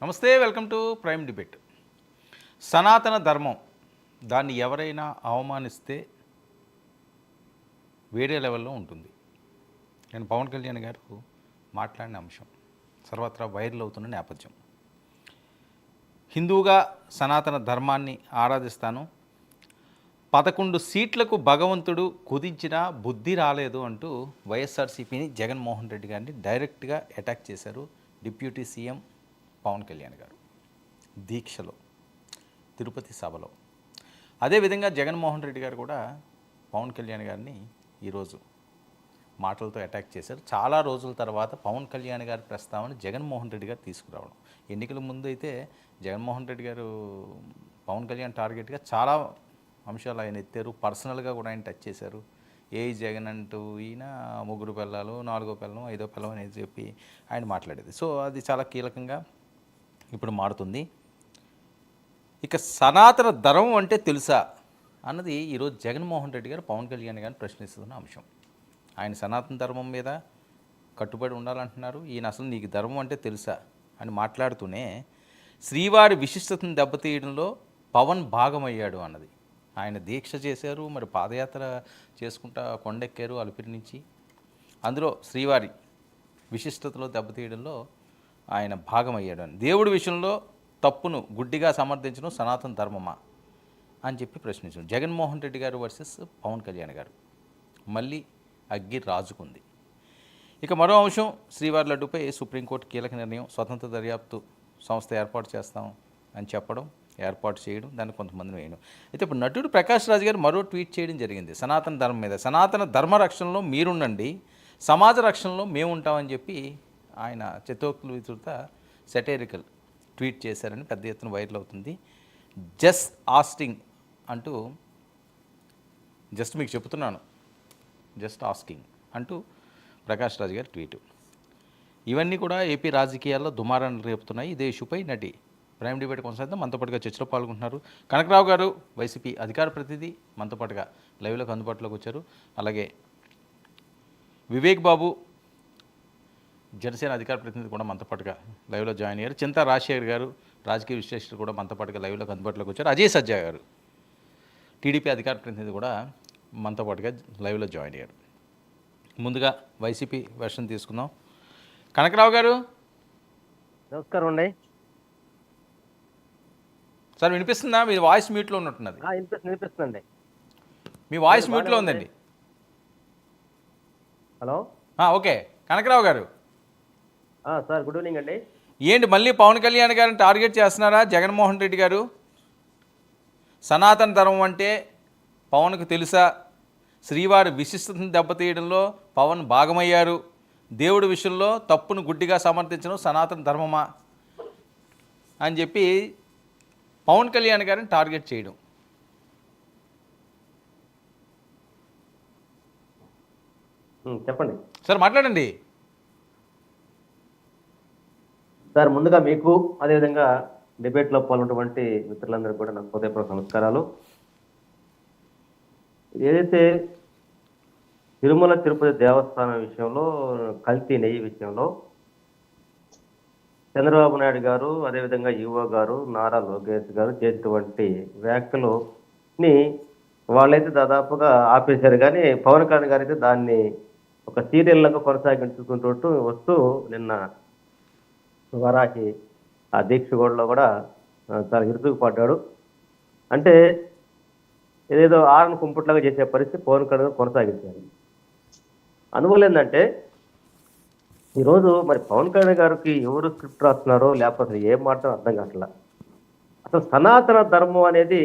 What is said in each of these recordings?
నమస్తే, welcome to prime debate. సనాతన ధర్మం దాన్ని ఎవరైనా అవమానిస్తే వేరే లెవెల్లో ఉంటుంది. నేను పవన్ కళ్యాణ్ గారు మాట్లాడిన అంశం సర్వత్రా వైరల్ అవుతున్న నేపథ్యం. హిందువుగా సనాతన ధర్మాన్ని ఆరాధిస్తాను, 11 సీట్లకు భగవంతుడు కుదించినా బుద్ధి రాలేదు అంటూ వైఎస్ఆర్సీపీని జగన్మోహన్ రెడ్డి గారిని డైరెక్ట్గా అటాక్ చేశారు డిప్యూటీ సీఎం పవన్ కళ్యాణ్ గారు దీక్షలో, తిరుపతి సభలో. అదేవిధంగా జగన్మోహన్ రెడ్డి గారు కూడా పవన్ కళ్యాణ్ గారిని ఈరోజు మాటలతో అటాక్ చేశారు. చాలా రోజుల తర్వాత పవన్ కళ్యాణ్ గారి ప్రస్తావన జగన్మోహన్ రెడ్డి గారు తీసుకురావడం. ఎన్నికల ముందు అయితే జగన్మోహన్ రెడ్డి గారు పవన్ కళ్యాణ్ టార్గెట్గా చాలా అంశాలు ఆయన ఎత్తారు, పర్సనల్గా కూడా ఆయన టచ్ చేశారు. ఏ జగన్ అంటూ ఈయన 3 పిల్లలు, 4వ పిల్లం, 5వ పిల్లం అనేది చెప్పి ఆయన మాట్లాడేది. సో అది చాలా కీలకంగా ఇప్పుడు మారుతుంది. ఇక సనాతన ధర్మం అంటే తెలుసా అన్నది ఈరోజు జగన్మోహన్ రెడ్డి గారు పవన్ కళ్యాణ్ గారిని ప్రశ్నిస్తున్న అంశం. ఆయన సనాతన ధర్మం మీద కట్టుబడి ఉండాలంటున్నారు. ఈయన అసలు నీకు ధర్మం అంటే తెలుసా అని మాట్లాడుతూనే శ్రీవారి విశిష్టతను దెబ్బతీయడంలో పవన్ భాగమయ్యాడు అన్నది. ఆయన దీక్ష చేశారు, మరి పాదయాత్ర చేసుకుంటా కొండెక్కారు అలిపిరి నుంచి. అందులో శ్రీవారి విశిష్టతలో దెబ్బతీయడంలో ఆయన భాగమయ్యాడు అని, దేవుడి విషయంలో తప్పును గుడ్డిగా సమర్థించడం సనాతన ధర్మమా అని చెప్పి ప్రశ్నించారు. జగన్మోహన్ రెడ్డి గారు వర్సెస్ పవన్ కళ్యాణ్ గారు మళ్ళీ అగ్గి రాజుకుంది. ఇక మరో అంశం, శ్రీవారి లడ్డుపై సుప్రీంకోర్టు కీలక నిర్ణయం, స్వతంత్ర దర్యాప్తు సంస్థ ఏర్పాటు చేస్తాం అని చెప్పడం, ఏర్పాటు చేయడం, దాన్ని కొంతమందిని వేయడం. అయితే ఇప్పుడు నటుడు ప్రకాష్ రాజ్ గారు మరో ట్వీట్ చేయడం జరిగింది సనాతన ధర్మం మీద. సనాతన ధర్మ రక్షణలో మీరుండండి, సమాజ రక్షణలో మేము ఉంటామని చెప్పి ఆయన చిత్తోక్తులు విస్తృత సెటైరికల్ ట్వీట్ చేశారని పెద్ద ఎత్తున వైరల్ అవుతుంది. జస్ట్ ఆస్టింగ్ అంటూ, జస్ట్ మీకు చెప్తున్నాను, జస్ట్ ఆస్కింగ్ అంటూ ప్రకాష్ రాజ్ గారి ట్వీటు. ఇవన్నీ కూడా ఏపీ రాజకీయాల్లో దుమారాన్ని రేపుతున్నాయి. ఇదే ఇష్యూపై నటి ప్రైమ్ డిబేట్ కొనసాగిద్దాం. మనతో పాటుగా చర్చలో పాల్గొంటున్నారు కనకరావు గారు, వైసీపీ అధికార ప్రతినిధి, మనతో పాటుగా లైవ్లోకి అందుబాటులోకి వచ్చారు. అలాగే వివేక్ బాబు, జనసేన అధికార ప్రతినిధి కూడా మనతో పాటుగా లైవ్లో జాయిన్ అయ్యారు. చింతా రాజశేఖర్ గారు, రాజకీయ విశ్లేషకులు కూడా మనతో పాటుగా లైవ్లోకి అందుబాటులోకి వచ్చారు. అజయ్ సజ్జా గారు, టీడీపీ అధికార ప్రతినిధి కూడా మనతో పాటుగా లైవ్లో జాయిన్ అయ్యారు. ముందుగా వైసీపీ వెర్షన్ తీసుకుందాం. కనకరావు గారు నమస్కారం అండి సార్, వినిపిస్తుందా? మీ వాయిస్ మ్యూట్లో ఉన్నట్టున్నది. వినిపిస్తుందండి. మీ వాయిస్ మ్యూట్లో ఉందండి. Hello, okay. కనకరావు గారు సార్, గుడ్ ఈవినింగ్ అండి. ఏంటి మళ్ళీ పవన్ కళ్యాణ్ గారిని టార్గెట్ చేస్తున్నారా జగన్మోహన్ రెడ్డి గారు? సనాతన ధర్మం అంటే పవన్కు తెలుసా? శ్రీవారి విశిష్టతను దెబ్బతీయడంలో పవన్ భాగమయ్యారు, దేవుడి విషయంలో తప్పును గుడ్డిగా సమర్థించడం సనాతన ధర్మమా అని చెప్పి పవన్ కళ్యాణ్ గారిని టార్గెట్ చేయడం. చెప్పండి సార్, మాట్లాడండి సార్. ముందుగా మీకు, అదేవిధంగా డిబేట్లో పాల్గొన్నటువంటి మిత్రులందరూ కూడా నాకు హృదయపూర్వక నమస్కారాలు. ఏదైతే తిరుమల తిరుపతి దేవస్థానం విషయంలో, కల్తీ నెయ్యి విషయంలో చంద్రబాబు నాయుడు గారు, అదేవిధంగా ఈవో గారు, నారా లోకేష్ గారు చేసినటువంటి వ్యాఖ్యలుని వాళ్ళైతే దాదాపుగా ఆపేశారు. కానీ పవన్ కళ్యాణ్ గారు అయితే దాన్ని ఒక సీరియల్లాగా కొనసాగించుకుంటూ వస్తూ నిన్న వరాకి ఆ దీక్షగూడలో కూడా చాలా ఇరుకుపడ్డాడు. అంటే ఏదేదో ఆరణ కుంపుట్లాగా చేసే పరిస్థితి పవన్ కళ్యాణ్ కొనసాగించారు. అందువల్ల ఏంటంటే ఈరోజు మరి పవన్ కళ్యాణ్ గారికి ఎవరు స్క్రిప్ట్ రాస్తున్నారో, లేకపోతే ఏం మాట్లాడో అర్థం కావట్లా. అసలు సనాతన ధర్మం అనేది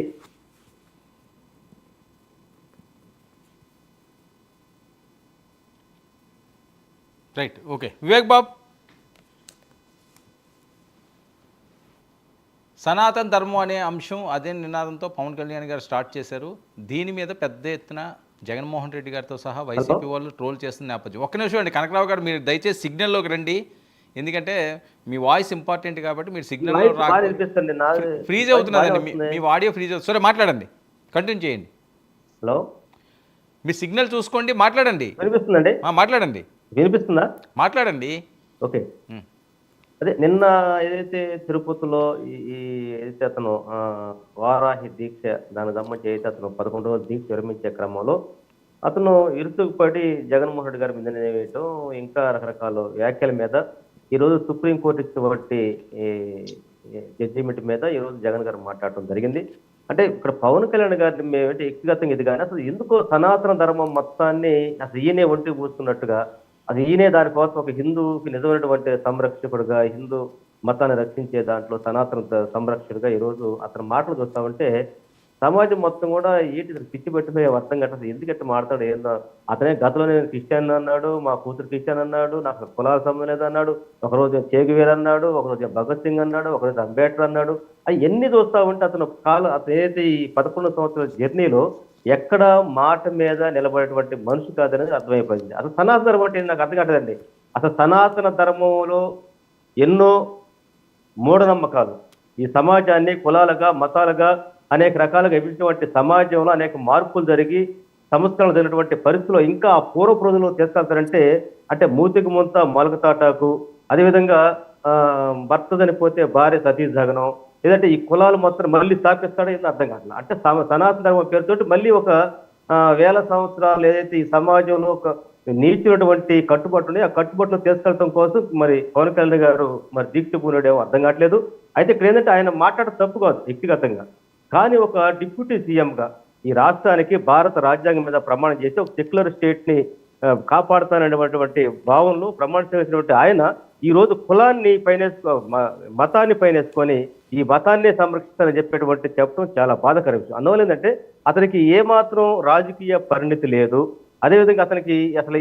రైట్. ఓకే, వివేక్ బాబు, సనాతన ధర్మం అనే అంశం అదే నినాదంతో పవన్ కళ్యాణ్ గారు స్టార్ట్ చేశారు. దీని మీద పెద్ద ఎత్తున జగన్మోహన్ రెడ్డి గారితో సహా వైసీపీ వాళ్ళు ట్రోల్ చేస్తున్న నేపథ్యం. ఒక్క నిమిషం అండి కనకరావు గారు, మీరు దయచేసి సిగ్నల్లోకి రండి. ఎందుకంటే మీ వాయిస్ ఇంపార్టెంట్ కాబట్టి మీరు సిగ్నల్ ఫ్రీజ్ అవుతున్నదండి, మీ ఆడియో ఫ్రీజ్ అవుతుంది. సరే, మాట్లాడండి, కంటిన్యూ చేయండి. హలో, మీ సిగ్నల్ చూసుకోండి, మాట్లాడండి. వినిపిస్తుందండి? మాట్లాడండి. వినిపిస్తుందా? మాట్లాడండి. ఓకే. అదే నిన్న ఏదైతే తిరుపతిలో ఈ ఏదైతే అతను వారాహి దీక్ష దానికి సంబంధించి ఏదైతే అతను 11 రోజులు దీక్ష విరమించే క్రమంలో అతను ఇరుసుకుపడి జగన్మోహన్ రెడ్డి గారి మీద వేయటం ఇంకా రకరకాల వ్యాఖ్యల మీద ఈరోజు సుప్రీంకోర్టు ఇచ్చినటువంటి జడ్జిమెంట్ మీద ఈరోజు జగన్ గారు మాట్లాడటం జరిగింది. అంటే ఇక్కడ పవన్ కళ్యాణ్ గారిని మేమంటే వ్యక్తిగతంగా ఇది కానీ అసలు ఎందుకో సనాతన ధర్మం మొత్తాన్ని అసలు ఈయనే ఒంటికి పూస్తున్నట్టుగా అది ఈయనే దానికోసం ఒక హిందువుకి నిజమైనటువంటి సంరక్షకుడుగా హిందూ మతాన్ని రక్షించే దాంట్లో సనాతన సంరక్షకుడుగా ఈరోజు అతని మాటలు చూస్తామంటే సమాజం మొత్తం కూడా ఏంటి ఇతను పిచ్చి పెట్టిపోయే అర్థం కట్ట అసలు ఎందుకు ఎట్లా మాట్లాడు ఏందో అతనే గతంలో నేను క్రిస్టియన్ అన్నాడు, మా కూతురు క్రిస్టియన్ అన్నాడు, నాకు కులాల సంబంధం లేదు అన్నాడు, ఒకరోజు చేగువేర్ అన్నాడు, ఒకరోజు భగత్ సింగ్ అన్నాడు, ఒకరోజు అంబేద్కర్ అన్నాడు. అవి ఎన్ని చూస్తా ఉంటే అతను అతను ఏదైతే ఈ 11 సంవత్సరాల జర్నీలో ఎక్కడ మాట మీద నిలబడేటువంటి మనిషి కాదనేది అర్థమైపోయింది. అసలు సనాతన ధర్మం అంటే నాకు అర్థం కాలేదండి. అసలు సనాతన ధర్మంలో ఎన్నో మూఢనమ్మకాలు ఈ సమాజాన్ని కులాలుగా మతాలుగా అనేక రకాలుగా విభిన్నటువంటి సమాజంలో అనేక మార్పులు జరిగి సంస్కరణలు జరిగినటువంటి పరిస్థితుల్లో ఇంకా ఆ పూర్వపు రోజుల్లో తీసుకెళ్తారంటే అంటే మూతికి ముంత మొలకతాటాకు అదేవిధంగా భర్త చనిపోతే భార్య సతీ జగనం లేదంటే ఈ కులాలు మొత్తం మళ్ళీ స్థాపిస్తాడో ఏదో అర్థం కావట్లేదు. అంటే సనాతన ధర్మం పేరుతోటి మళ్ళీ ఒక వేల సంవత్సరాలు ఏదైతే ఈ సమాజంలో ఒక నీచినటువంటి కట్టుబాట్లు ఆ కట్టుబాట్లు తీసుకెళ్ళడం కోసం మరి పవన్ కళ్యాణ్ గారు మరి దీక్ష పూనడేమో అర్థం కావట్లేదు. అయితే ఇక్కడ ఏంటంటే ఆయన మాట్లాడడం తప్పు కాదు వ్యక్తిగతంగా, కానీ ఒక డిప్యూటీ సీఎంగా ఈ రాష్ట్రానికి భారత రాజ్యాంగం మీద ప్రమాణం చేసి ఒక సెక్యులర్ స్టేట్ ని కాపాడుతాననేటువంటి భావనలు ప్రమాణం చేసినటువంటి ఆయన ఈ రోజు కులాన్ని మతాన్ని పైనేసుకొని ఈ మతాన్ని సంరక్షిస్తానని చెప్పడం చాలా బాధాకర విషయం. అందువల్ల ఏంటంటే అతనికి ఏమాత్రం రాజకీయ పరిణితి లేదు. అదేవిధంగా అతనికి అసలు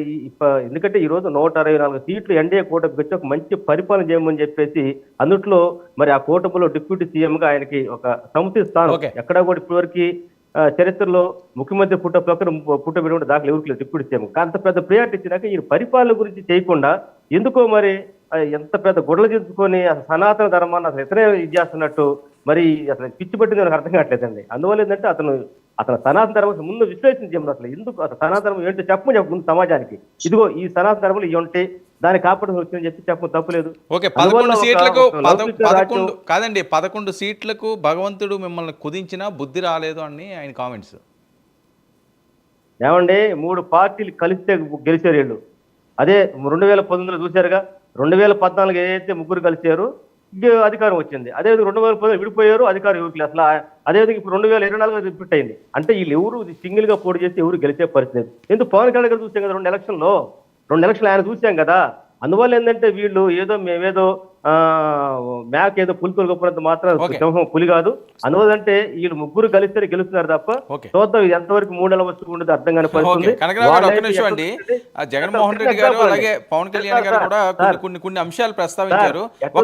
ఎందుకంటే ఈ రోజు 164 సీట్లు ఎన్డీఏ కూటమికి వచ్చి ఒక మంచి పరిపాలన చేయమని చెప్పేసి అందుట్లో మరి ఆ కూటమిలో డిప్యూటీ సీఎం గా ఆయనకి ఒక సముచిత స్థానం ఎక్కడా కూడా ఇప్పటివరకు చరిత్రలో ముఖ్యమంత్రి పుట్టబెట్టిన దాఖలు ఎవరికి లేదు డిప్యూటీ సీఎం. అంత పెద్ద ప్రియారిటీ ఇచ్చినాక ఈ పరిపాలన గురించి చేయకుండా ఎందుకో మరి ఎంత పెద్ద గుడ్డలు చేసుకొని అసలు సనాతన ధర్మాన్ని అసలు ఇతనే ఇది చేస్తున్నట్టు మరి అసలు పిచ్చి పట్టింది నాకు అర్థం కావట్లేదండి. అందువల్ల ఏంటంటే అతను సనాతన ధర్మం ముందు విశ్లేషించాము అసలు ఎందుకు అసలు సనాతన ధర్మం ఏంటో చెప్పమని ముందు సమాజానికి ఇదిగో ఈ సనాతన ధర్మంలో ఇవి ఉంటే దాన్ని కాపాడుకుని వచ్చిందని చెప్పడం తప్పులేదు. ఓకే 11 సీట్లకు 11 కాదండి 11 సీట్లకు భగవంతుడు మిమ్మల్ని కుదించినా బుద్ధి రాలేదు అని ఆయన కామెంట్స్. ఏమండి 3 పార్టీలు కలిస్తే గెలిచారు వీళ్ళు. అదే 2019లో చూశారుగా, 2014 ఏదైతే ముగ్గురు కలిశారు అధికారం వచ్చింది. అదేవిధంగా 2010 విడిపోయారు అధికారం ఎవరికి అసలు. అదేవిధంగా ఇప్పుడు 2024 రిపీట్ అయింది. అంటే వీళ్ళు ఎవరు సింగిల్ గా పోటీ చేసి ఎవరు గెలిచే పరిస్థితి. ఎందుకు పవన్ కళ్యాణ్ గారు చూసాం కదా 2 ఎలక్షన్లు ఆయన చూసాం కదా. అందువల్ల ఏంటంటే వీళ్ళు మేమేదో మేక ఏదో పులి తొలగపోయినంత మాత్రం సింహం పులి కాదు. అందువల్ల అంటే వీళ్ళు ముగ్గురు కలిస్తే గెలుస్తున్నారు తప్ప చూద్దాం ఇది ఎంతవరకు 3 నెలల వరకు ఉండదు అర్థం కాని పరిస్థితి. జగన్మోహన్ రెడ్డి గారు అలాగే పవన్ కళ్యాణ్ గారు కూడా కొన్ని అంశాలు ప్రస్తావించారు.